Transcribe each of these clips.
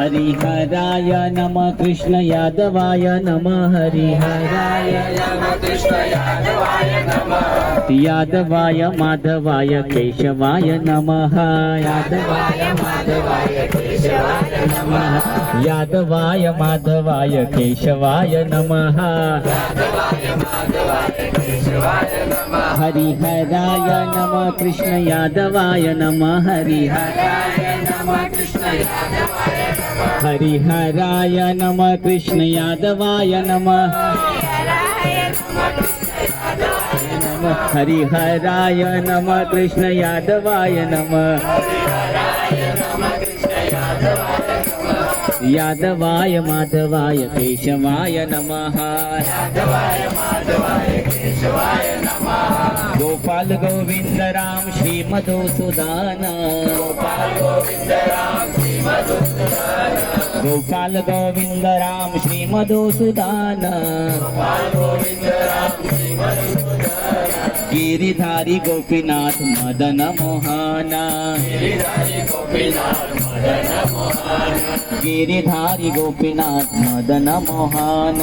हरिहराय नमः कृष्ण यादवाय नमः हरिहराय नमः कृष्ण यादवाय नमः यादवाय माधवाय केशवाय नमः यादवाय माधवाय केशवाय नमः यादवाय माधवाय केशवाय नमः यादवाय माधवाय केशवाय नमः हरिहराय नमः कृष्ण यादवाय नमः हराय नमः कृष्ण यादवाय नमः हरिहराय नमः कृष्ण यादवाय नमः हरिहराय नमः कृष्ण यादवाय नमः यादवाय माधवाय केशवाय नमः यादवाय माधवाय केशवाय नमः गोपाल गोविंद राम श्री मधुसूदन गोपाल गोविंद राम श्री मधुसूदन गोपाल गोविंद राम श्री मधुसूदन गोपाल गोविंद राम श्री मधुसूदन गिरिधारी गोपीनाथ मदन मोहन गिरिधारी गोपीनाथ मदन मोहन गिरिधारी गोपीनाथ मदन मोहन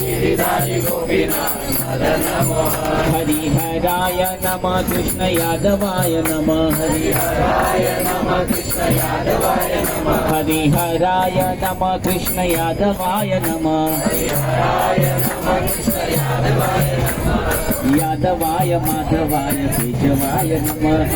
गिरिधारी गोपीनाथ मदन मोहन हरिहराय नमः कृष्ण यादवाय नमः हराय नमः कृष्ण यादवाय नमः हरिहराय नमः कृष्ण यादवाय नमः हराय नमः कृष्ण यादवाय नमः यादवाय माधवाय केशवाय नमः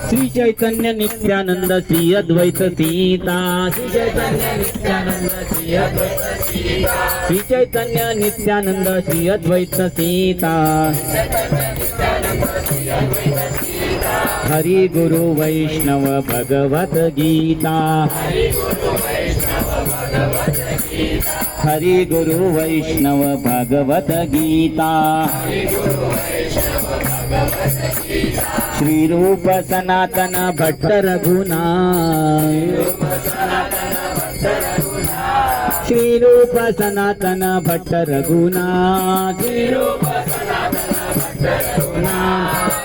श्री चैतन्य नित्यानंद श्री अद्वैत सीता श्री चैतन्य नित्यानंद श्री अद्वैत सीता श्री चैतन्य नित्यानंद श्री अद्वैत सीता हरि गुरु वैष्णव भगवत गीता हरि गुरु वैष्णव भगवत गीता श्री रूप सनातन भट्ट रघुनाथ श्री रूप सनातन भट्ट रघुनाथ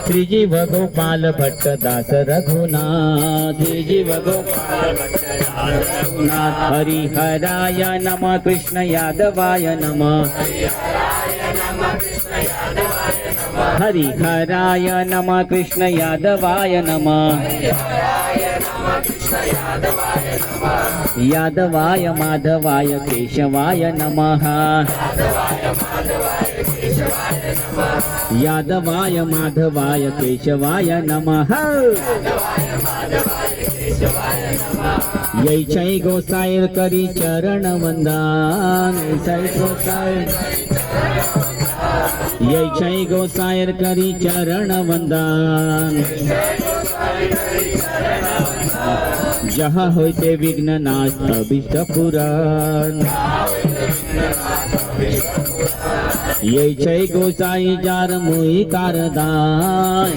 श्री जीव गोपाल भट्ट दास रघुनाथ श्री जीव गोपाल भट्ट दास रघुनाथ हरिहराय नमः कृष्ण यादवाय नमः हरिहराय नमः कृष्ण यादवाय नमः यादवाय माधवाय केशवाय नमः यादवाय माधवाय केशवाय नमः जय गोसाई करी चरण वंदन जय गोसाई जय गोसाई करी चरण वंदन जहाँ होते विघ्न नाश अभिष्ट पुराण जय गोसाई जार मुई कारदान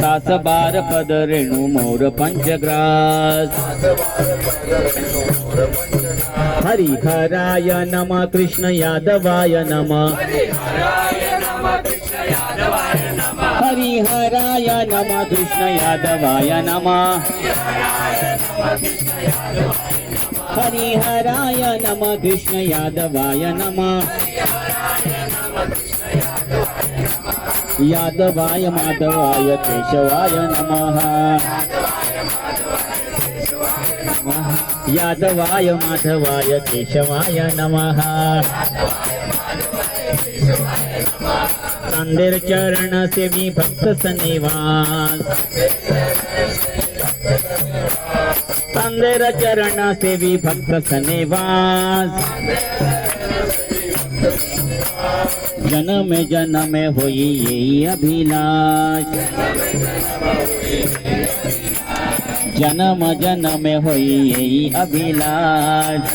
सास बार पद रेणु मोर पंचग्रास हरिहराय नमः कृष्ण यादवाय नमः हरिहराय नमः कृष्ण यादवाय नमः हरिहराय नमः कृष्ण यादवाय नमः यादवाय माधवाय केशवाय नमः यादवाय माधवाय केशवाय नमः संदेर चरण सेवी भक्त सनिवास संदेर चरण सेवी भक्त सनिवास जन्म जन्म होई यही अभिलाष जन्म जन्म होई यही अभिलाष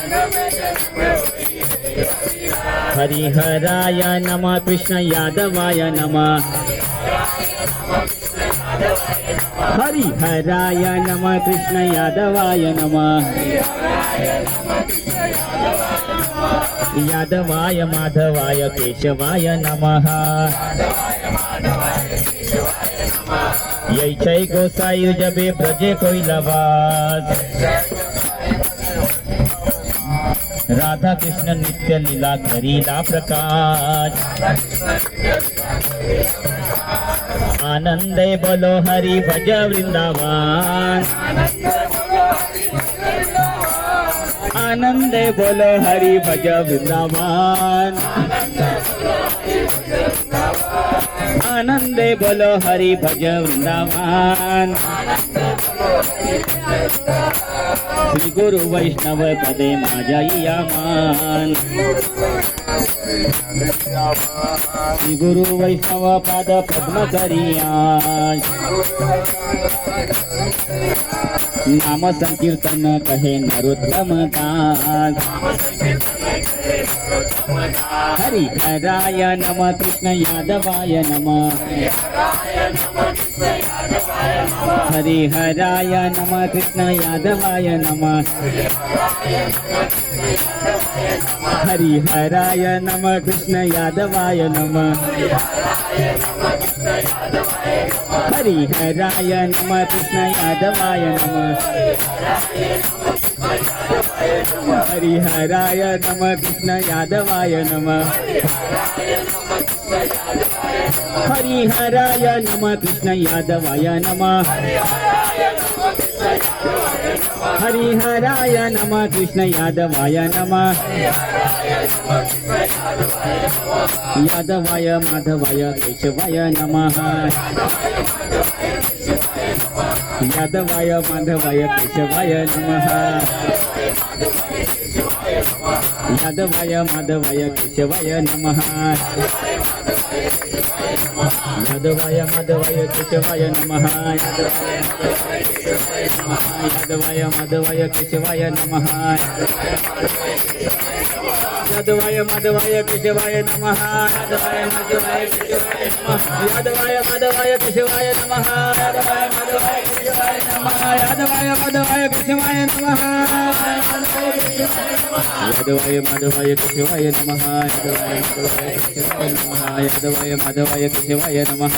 हरिहराय नमः कृष्ण यादवाय नमः हरिहराय नमः कृष्ण यादवाय नमः यादवाय माधवाय केशवाय नमः यैचै गोसाई जबे ब्रजे कोइलवास राधा कृष्ण नित्य लीला करीला प्रकाश आनंदे बोलो हरि भज वृंदावन आनंदे बोलो हरि भज वृंदावन आनंदे बोलो हरि भज वृंदावन श्री गुरु वैष्णव पदे माझ्या मान श्री गुरु वैष्णव पाद पद्म करिया नाम संकीर्तन कहे नरोत्तम दास हरि हराय नम कृष्ण यादवाय नम हरि हराय नम कृष्ण यादवाय नम हरि हराय नम कृष्ण यादवाय नम हरि हराय नम कृष्ण यादवाय नम हरि हराय नम कृष्ण यादवाय नम हरि हराय नम कृष्ण यादवाय नम हरि हराय नम कृष्ण यादवाय नम यादवाय माधवाय केशवाय नमः यादवाय माधवाय केशवाय नमः यादवाय माधवाय केशवाय नमः यादवाय माधवाय केशवाय नमः यादवाय माधवाय केशवाय नमः यादवाय माधवाय केशवाय नमः यादवाय माधवाय केशवाय नमः यादवाय माधवाय केशवाय नमः यादवाय माधवाय केशवाय नमः यादवाय माधवाय केशवाय नमः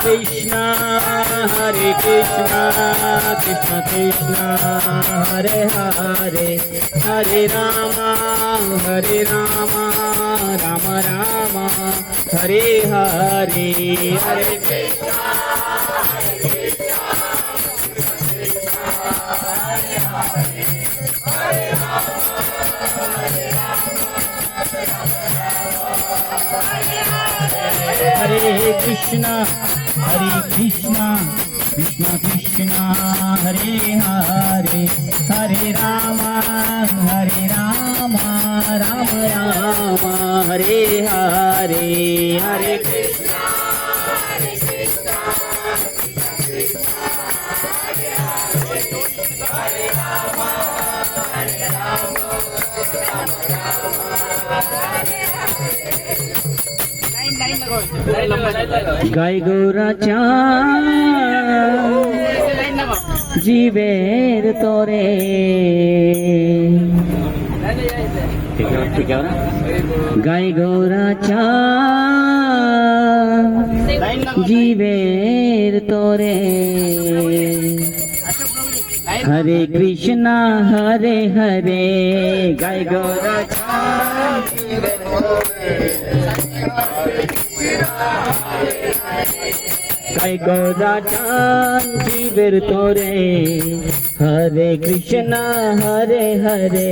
कृष्णा हरे कृष्णा कृष्ण कृष्ण हरे हरे हरे राम राम राम हरे हरे हरे कृष्णा हरे कृष्णा कृष्ण कृष्ण हरे हरे हरे राम राम राम हरे हरे हरे कृष्णा गाय गौराच्या जीवेर तोरे ठीक है ना गाय गौराच्या जीवेर तोरे हरे कृष्णा हरे हरे गाय गौराच्या गाय गौराच्या जीवेर तोरे हरे कृष्णा हरे हरे